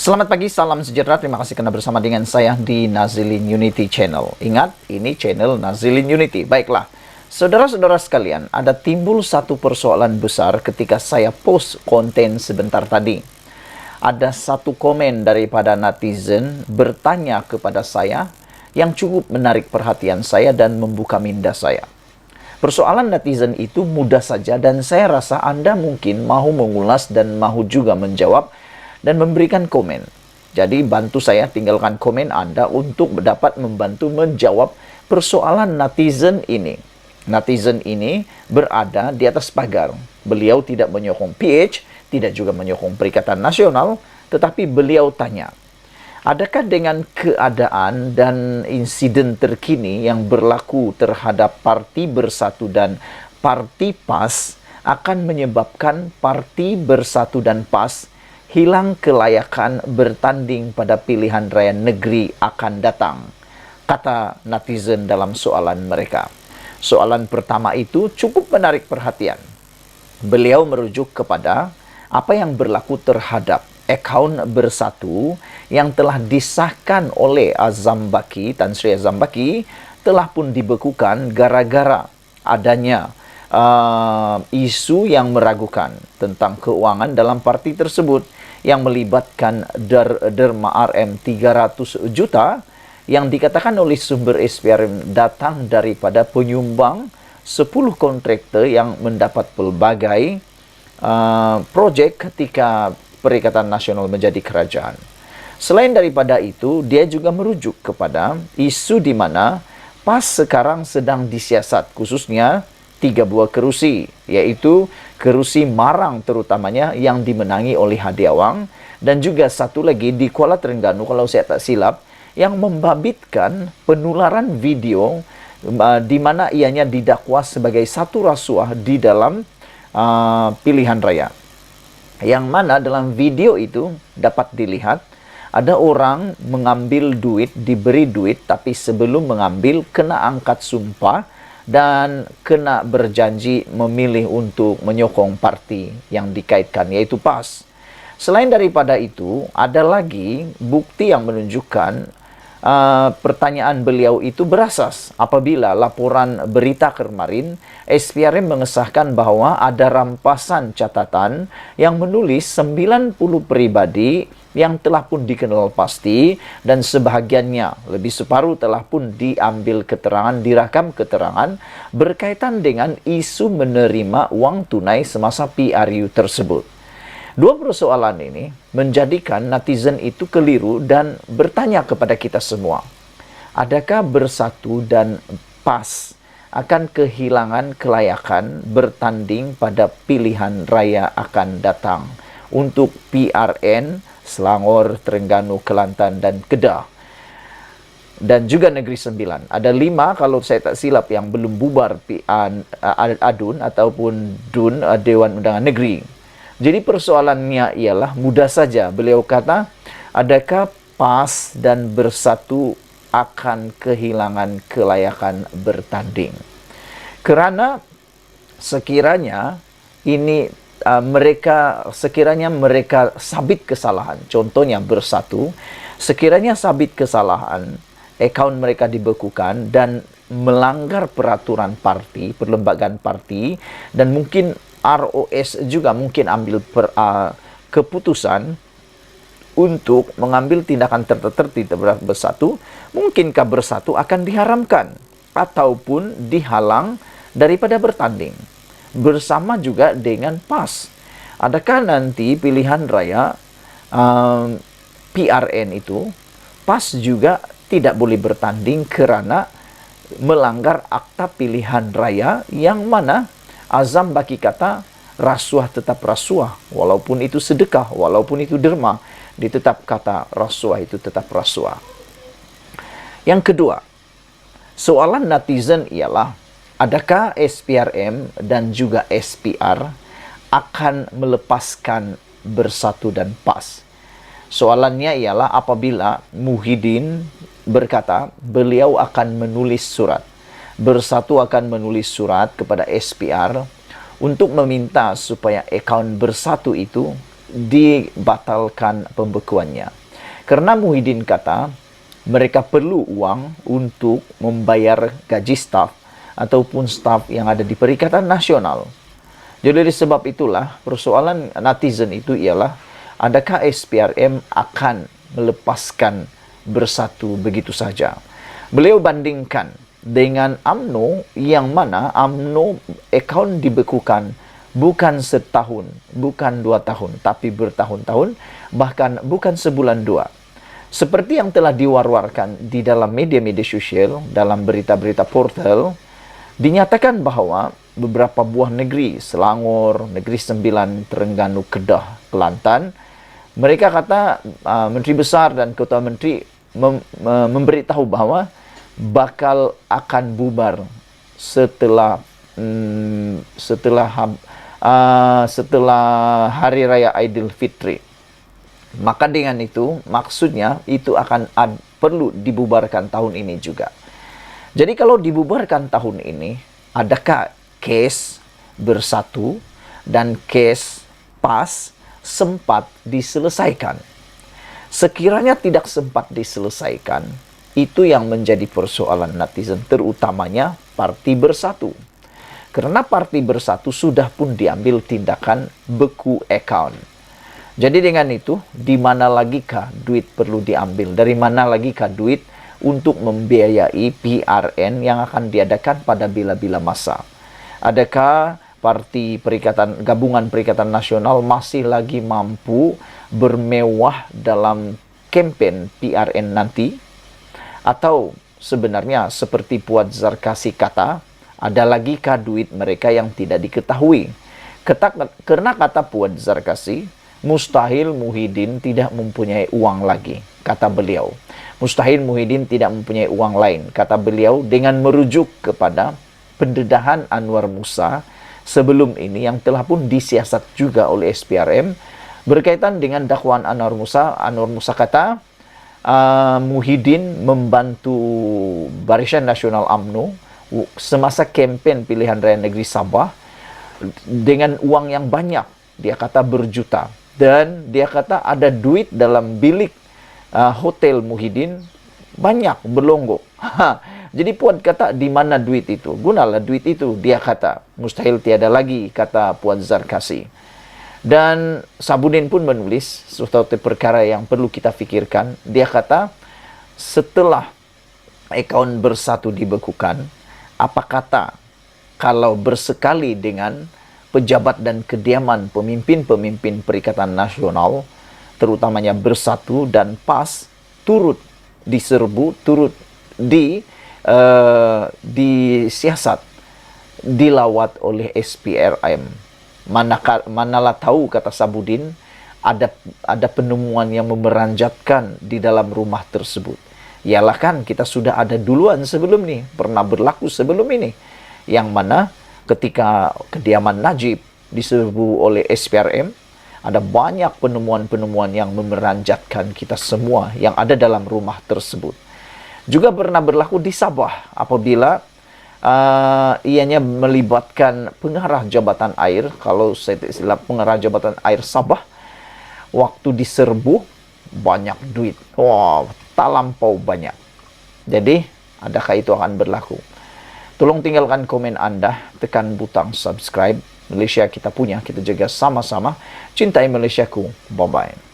Selamat pagi, salam sejahtera. Terima kasih karena bersama dengan saya di Nazilin Unity Channel. Ingat, ini channel Nazilin Unity. Baiklah, saudara-saudara sekalian, ada timbul satu persoalan besar ketika saya post konten sebentar tadi. Ada satu komen daripada netizen bertanya kepada saya yang cukup menarik perhatian saya dan membuka minda saya. Persoalan netizen itu mudah saja dan saya rasa Anda mungkin mahu mengulas dan mahu juga menjawab dan memberikan komen. Jadi bantu saya, tinggalkan komen Anda untuk dapat membantu menjawab persoalan netizen ini. Netizen ini berada di atas pagar. Beliau tidak menyokong PH, tidak juga menyokong Perikatan Nasional, tetapi beliau tanya, adakah dengan keadaan dan insiden terkini yang berlaku terhadap Parti Bersatu dan Parti PAS akan menyebabkan Parti Bersatu dan PAS hilang kelayakan bertanding pada pilihan raya negeri akan datang, kata netizen dalam soalan mereka. Soalan pertama itu cukup menarik perhatian. Beliau merujuk kepada apa yang berlaku terhadap akaun Bersatu yang telah disahkan oleh Azam-Baki, Tan Sri Azam-Baki, telah pun dibekukan gara-gara adanya isu yang meragukan tentang keuangan dalam parti tersebut yang melibatkan derma RM 300 juta yang dikatakan oleh sumber SPRM datang daripada penyumbang 10 kontraktor yang mendapat pelbagai projek ketika Perikatan Nasional menjadi kerajaan. Selain daripada itu, dia juga merujuk kepada isu di mana PAS sekarang sedang disiasat, khususnya 3 buah kerusi, yaitu kerusi Marang terutamanya yang dimenangi oleh Hadiawang, dan juga satu lagi di Kuala Terengganu kalau saya tak silap, yang membabitkan penularan video di mana ianya didakwa sebagai satu rasuah di dalam pilihan raya. Yang mana dalam video itu dapat dilihat ada orang mengambil duit, diberi duit, tapi sebelum mengambil kena angkat sumpah dan kena berjanji memilih untuk menyokong parti yang dikaitkan, yaitu PAS. Selain daripada itu, ada lagi bukti yang menunjukkan pertanyaan beliau itu berasas apabila laporan berita kemarin SPRM mengesahkan bahwa ada rampasan catatan yang menulis 90 pribadi yang telah pun dikenal pasti dan sebahagiannya, lebih separuh telah pun diambil keterangan, direkam keterangan berkaitan dengan isu menerima uang tunai semasa PRU tersebut. Dua persoalan ini menjadikan netizen itu keliru dan bertanya kepada kita semua, adakah Bersatu dan PAS akan kehilangan kelayakan bertanding pada pilihan raya akan datang untuk PRN, Selangor, Terengganu, Kelantan, dan Kedah. Dan juga Negeri Sembilan. Ada 5 kalau saya tak silap yang belum bubar ADUN ataupun DUN, Dewan Undangan Negeri. Jadi persoalannya ialah mudah saja. Beliau kata, adakah PAS dan Bersatu akan kehilangan kelayakan bertanding? Karena sekiranya ini sekiranya mereka sabit kesalahan, contohnya Bersatu, sekiranya sabit kesalahan, akaun mereka dibekukan dan melanggar peraturan parti, perlembagaan parti, dan mungkin ROS juga mungkin ambil keputusan untuk mengambil tindakan tertentu terhadap Bersatu, mungkinkah Bersatu akan diharamkan ataupun dihalang daripada bertanding bersama juga dengan PAS. Adakah nanti pilihan raya PRN itu PAS juga tidak boleh bertanding kerana melanggar akta pilihan raya yang mana Azam-Baki kata rasuah tetap rasuah, walaupun itu sedekah, walaupun itu derma, ditetap kata rasuah itu tetap rasuah. Yang kedua, soalan netizen ialah, adakah SPRM dan juga SPR akan melepaskan Bersatu dan PAS? Soalannya ialah apabila Muhyiddin berkata beliau akan menulis surat, Bersatu akan menulis surat kepada SPR untuk meminta supaya akaun Bersatu itu dibatalkan pembekuannya. Karena Muhyiddin kata mereka perlu uang untuk membayar gaji staf ataupun staf yang ada di Perikatan Nasional. Jadi dari sebab itulah persoalan netizen itu ialah adakah SPRM akan melepaskan Bersatu begitu saja. Beliau bandingkan dengan UMNO yang mana UMNO akaun dibekukan bukan setahun, bukan 2 tahun, tapi bertahun-tahun, bahkan bukan sebulan 2. Seperti yang telah diwar-warkan di dalam media-media sosial, dalam berita-berita portal, dinyatakan bahwa beberapa buah negeri, Selangor, Negeri Sembilan, Terengganu, Kedah, Kelantan, mereka kata Menteri Besar dan Ketua Menteri memberitahu bahwa bakal akan bubar setelah Hari Raya Aidilfitri. Maka dengan itu, maksudnya itu akan perlu dibubarkan tahun ini juga. Jadi kalau dibubarkan tahun ini, adakah case Bersatu dan case PAS sempat diselesaikan? Sekiranya tidak sempat diselesaikan, itu yang menjadi persoalan netizen, terutamanya Parti Bersatu. Karena Parti Bersatu sudah pun diambil tindakan beku account. Jadi dengan itu, di mana lagikah duit perlu diambil? Dari mana lagikah duit untuk membiayai PRN yang akan diadakan pada bila-bila masa? Adakah Parti Gabungan Perikatan Nasional masih lagi mampu bermewah dalam kempen PRN nanti? Atau sebenarnya seperti Puan Zarkasi kata, ada lagikah duit mereka yang tidak diketahui? Karena kata Puan Zarkasi, mustahil Muhyiddin tidak mempunyai uang lagi, kata beliau. Mustahil Muhyiddin tidak mempunyai uang lain, kata beliau, dengan merujuk kepada pendedahan Anwar Musa sebelum ini yang telah pun disiasat juga oleh SPRM berkaitan dengan dakwaan Anwar Musa. Anwar Musa kata Muhyiddin membantu Barisan Nasional UMNO semasa kempen pilihan raya negeri Sabah dengan uang yang banyak. Dia kata berjuta. Dan dia kata ada duit dalam bilik hotel Muhyiddin banyak berlonggok. Jadi Puan kata, di mana duit itu? Gunalah duit itu. Dia kata, mustahil tiada lagi, kata Puan Zarkasi. Dan Sabudin pun menulis suatu perkara yang perlu kita fikirkan. Dia kata, setelah akaun Bersatu dibekukan, apa kata kalau bersekali dengan pejabat dan kediaman pemimpin-pemimpin Perikatan Nasional, terutamanya Bersatu dan PAS, turut diserbu, turut disiasat, dilawat oleh SPRM. Manalah tahu, kata Sabudin, ada penemuan yang memeranjatkan di dalam rumah tersebut. Ialah kan kita sudah ada duluan sebelum ini, pernah berlaku sebelum ini, yang mana ketika kediaman Najib diserbu oleh SPRM, ada banyak penemuan-penemuan yang memeranjatkan kita semua yang ada dalam rumah tersebut. Juga pernah berlaku di Sabah apabila ianya melibatkan pengarah jabatan air, kalau saya tidak silap pengarah jabatan air Sabah, waktu diserbu banyak duit. Wow, tak lampau banyak. Jadi, adakah itu akan berlaku? Tolong tinggalkan komen Anda, tekan butang subscribe. Malaysia kita punya, kita jaga sama-sama. Cintai Malaysiaku. Bye-bye.